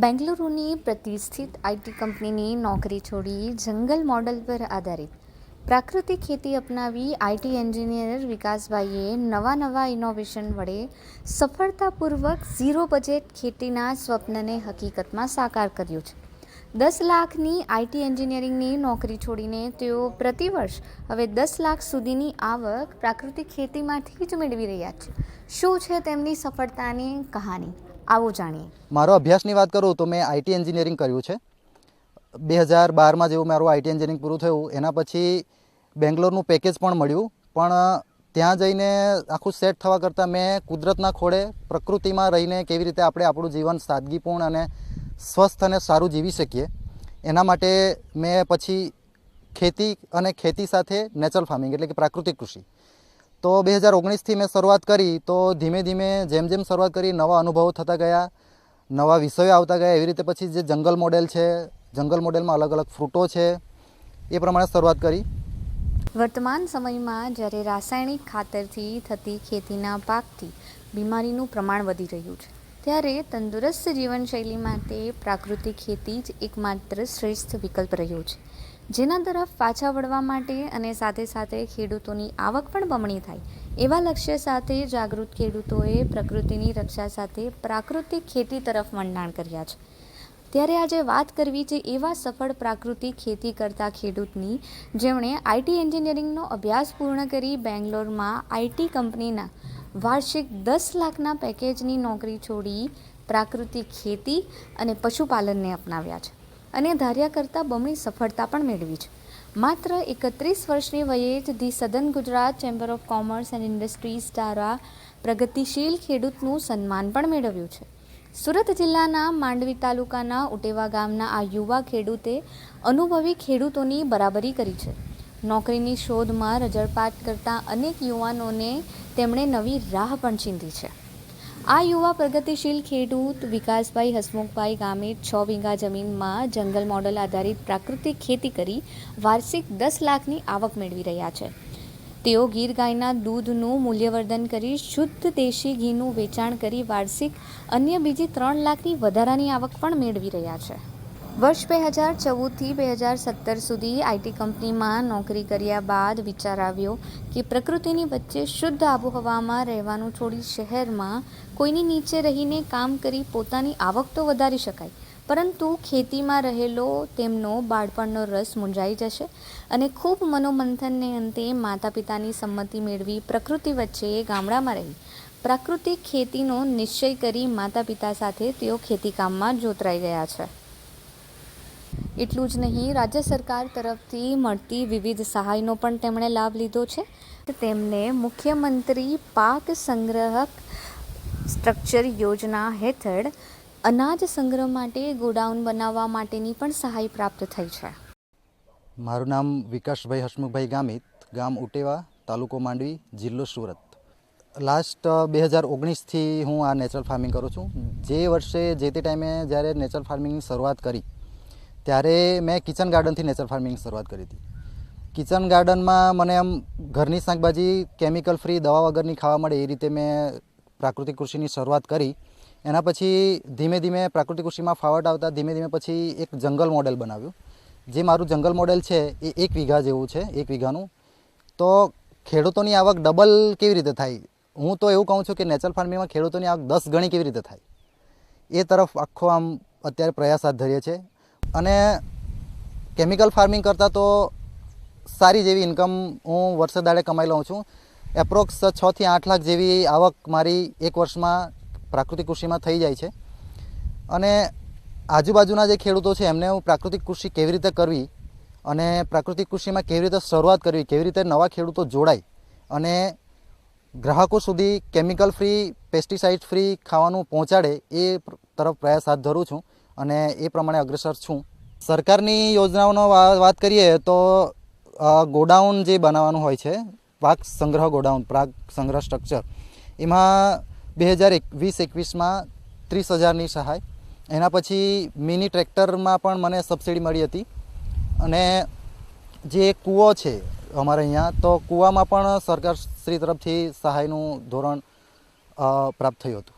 બેંગલુરુની પ્રતિષ્ઠિત આઈટી કંપનીની નોકરી છોડી જંગલ મોડલ પર આધારિત પ્રાકૃતિક ખેતી અપનાવી આઈટી એન્જિનિયર વિકાસભાઈએ નવા ઇનોવેશન વડે સફળતાપૂર્વક ઝીરો બજેટ ખેતીના સ્વપ્નને હકીકતમાં સાકાર કર્યું છે. 10 લાખની આઈટી એન્જિનિયરિંગની નોકરી છોડીને તેઓ પ્રતિવર્ષ હવે 10 લાખ સુધીની આવક પ્રાકૃતિક ખેતીમાંથી જ મેળવી રહ્યા છે. શું છે તેમની સફળતાની કહાની? આવો જાણીએ. મારો અભ્યાસની વાત કરું તો મેં આઈટી એન્જિનિયરિંગ કર્યું છે. 2012માં જેવું મારું આઈટી એન્જિનિયરિંગ પૂરું થયું એના પછી બેંગ્લોરનું પેકેજ પણ મળ્યું, પણ ત્યાં જઈને આખું સેટ થવા કરતાં મેં કુદરતના ખોળે પ્રકૃતિમાં રહીને કેવી રીતે આપણે આપણું જીવન સાદગીપૂર્ણ અને સ્વસ્થ અને સારું જીવી શકીએ એના માટે મેં પછી ખેતી અને ખેતી સાથે નેચરલ ફાર્મિંગ એટલે કે પ્રાકૃતિક કૃષિ તો 2019થી મેં શરૂઆત કરી. તો ધીમે ધીમે જેમ શરૂઆત કરી નવા અનુભવો થતા ગયા, નવા વિષયો આવતા ગયા. એવી રીતે પછી જે જંગલ મોડેલ છે, જંગલ મોડેલમાં અલગ અલગ ફ્રૂટો છે, એ પ્રમાણે શરૂઆત કરી. વર્તમાન સમયમાં જ્યારે રાસાયણિક ખાતરથી થતી ખેતીના પાકથી બીમારીનું પ્રમાણ વધી રહ્યું છે, ત્યારે તંદુરસ્ત જીવનશૈલી માટે પ્રાકૃતિક ખેતી જ એકમાત્ર શ્રેષ્ઠ વિકલ્પ રહ્યો છે, જેના તરફ પાછા વળવા માટે અને સાથે સાથે ખેડૂતોની આવક પણ બમણી થાય એવા લક્ષ્ય સાથે જાગૃત ખેડૂતોએ પ્રકૃતિની રક્ષા સાથે પ્રાકૃતિક ખેતી તરફ મંડાણ કર્યા છે. ત્યારે આજે વાત કરવી છે એવા સફળ પ્રાકૃતિક ખેતી કરતા ખેડૂતની, જેમણે આઈટી એન્જિનિયરિંગનો અભ્યાસ પૂર્ણ કરી બેંગ્લોરમાં આઈટી કંપનીના વાર્ષિક 10 લાખના પેકેજની નોકરી છોડી પ્રાકૃતિક ખેતી અને પશુપાલનને અપનાવ્યા છે અને ધાર્યા કરતાં બમણી સફળતા પણ મેળવી છે. માત્ર 31 વર્ષની વયે જ the southern Gujarat chamber of commerce and industries દ્વારા પ્રગતિશીલ ખેડૂતનું સન્માન પણ મેળવ્યું છે. સુરત જિલ્લાના માંડવી તાલુકાના ઉટેવા ગામના આ યુવા ખેડૂતે અનુભવી ખેડૂતોની બરાબરી કરી છે. નોકરીની શોધમાં રજળપાટ કરતા અનેક યુવાનોને તેમણે નવી રાહ પણ ચીંધી છે. આ યુવા પ્રગતિશીલ ખેડૂત વિકાસભાઈ હસમુખભાઈ ગામે 6 વીઘા જમીનમાં જંગલ મોડલ આધારિત પ્રાકૃતિક ખેતી કરી વાર્ષિક 10 લાખની આવક મેળવી રહ્યા છે. તેઓ ગીર ગાયના દૂધનું મૂલ્યવર્ધન કરી શુદ્ધ દેશી ઘીનું વેચાણ કરી વાર્ષિક અન્ય બીજી 3 લાખની વધારાની આવક પણ મેળવી રહ્યા છે. વર્ષ 2014થી 2017 સુધી આઈટી કંપનીમાં નોકરી કર્યા બાદ વિચાર આવ્યો કે પ્રકૃતિની વચ્ચે શુદ્ધ આબોહવામાં રહેવાનું છોડી શહેરમાં કોઈની નીચે રહીને કામ કરી પોતાની આવક તો વધારી શકાય, પરંતુ ખેતીમાં રહેલો તેમનો બાળપણનો રસ મૂંઝાઈ જશે અને ખૂબ મનોમંથનને અંતે માતા પિતાની સંમતિ મેળવી પ્રકૃતિ વચ્ચે ગામડામાં રહી પ્રાકૃતિક ખેતીનો નિશ્ચય કરી માતા પિતા સાથે તેઓ ખેતીકામમાં જોતરાઈ ગયા છે. એટલું જ નહીં, રાજ્ય સરકાર તરફથી મળતી વિવિધ સહાયનો પણ તેમણે લાભ લીધો છે. તેમને મુખ્યમંત્રી પાક સંગ્રહક સ્ટ્રક્ચર યોજના હેઠળ અનાજ સંગ્રહ માટે ગોડાઉન બનાવવા માટેની પણ સહાય પ્રાપ્ત થઈ છે. મારું નામ વિકાસભાઈ હસમુખભાઈ ગામિત, ગામ ઉટેવા, તાલુકો માંડવી, જિલ્લો સુરત. લાસ્ટ 2019થી હું આ નેચરલ ફાર્મિંગ કરું છું. જે વર્ષે જે તે ટાઈમે જ્યારે નેચરલ ફાર્મિંગની શરૂઆત કરી ત્યારે મેં કિચન ગાર્ડનથી નેચરલ ફાર્મિંગની શરૂઆત કરી હતી. કિચન ગાર્ડનમાં મને આમ ઘરની શાકભાજી કેમિકલ ફ્રી, દવા વગરની ખાવા મળે એ રીતે મેં પ્રાકૃતિક કૃષિની શરૂઆત કરી. એના પછી ધીમે ધીમે પ્રાકૃતિક કૃષિમાં ફાવટ આવતા ધીમે ધીમે પછી એક જંગલ મોડેલ બનાવ્યું. જે મારું જંગલ મોડેલ છે એ 1 વીઘા જેવું છે, 1 વીઘાનું. તો ખેડૂતોની આવક ડબલ કેવી રીતે થાય? હું તો એવું કહું છું કે નેચરલ ફાર્મિંગમાં ખેડૂતોની આવક 10 ગણી કેવી રીતે થાય એ તરફ આખો આમ અત્યારે પ્રયાસ હાથ ધરીએ છીએ. અને કેમિકલ ફાર્મિંગ કરતાં તો સારી જેવી ઇન્કમ હું વર્ષે દાડે કમાઈ લઉં છું. એપ્રોક્સ 6 થી 8 લાખ જેવી આવક મારી એક વર્ષમાં પ્રાકૃતિક કૃષિમાં થઈ જાય છે. અને આજુબાજુના જે ખેડૂતો છે એમને હું પ્રાકૃતિક કૃષિ કેવી રીતે કરવી અને પ્રાકૃતિક કૃષિમાં કેવી રીતે શરૂઆત કરવી, કેવી રીતે નવા ખેડૂતો જોડાય અને ગ્રાહકો સુધી કેમિકલ ફ્રી, પેસ્ટિસાઇડ ફ્રી ખાવાનું પહોંચાડે એ તરફ પ્રયાસ હાથ ધરું છું અને એ પ્રમાણે અગ્રસર છું. સરકારની યોજનાઓનો વાત કરીએ તો ગોડાઉન જે બનાવવાનું હોય છે, પાક સંગ્રહ ગોડાઉન, પાક સંગ્રહ સ્ટ્રક્ચર, એમાં 2020-21માં 30,000ની સહાય. એના પછી મિની ટ્રેક્ટરમાં પણ મને સબસિડી મળી હતી. અને જે કૂવો છે અમારે અહીંયા, તો કૂવામાં પણ સરકાર શ્રી તરફથી સહાયનું ધોરણ પ્રાપ્ત થયું હતું.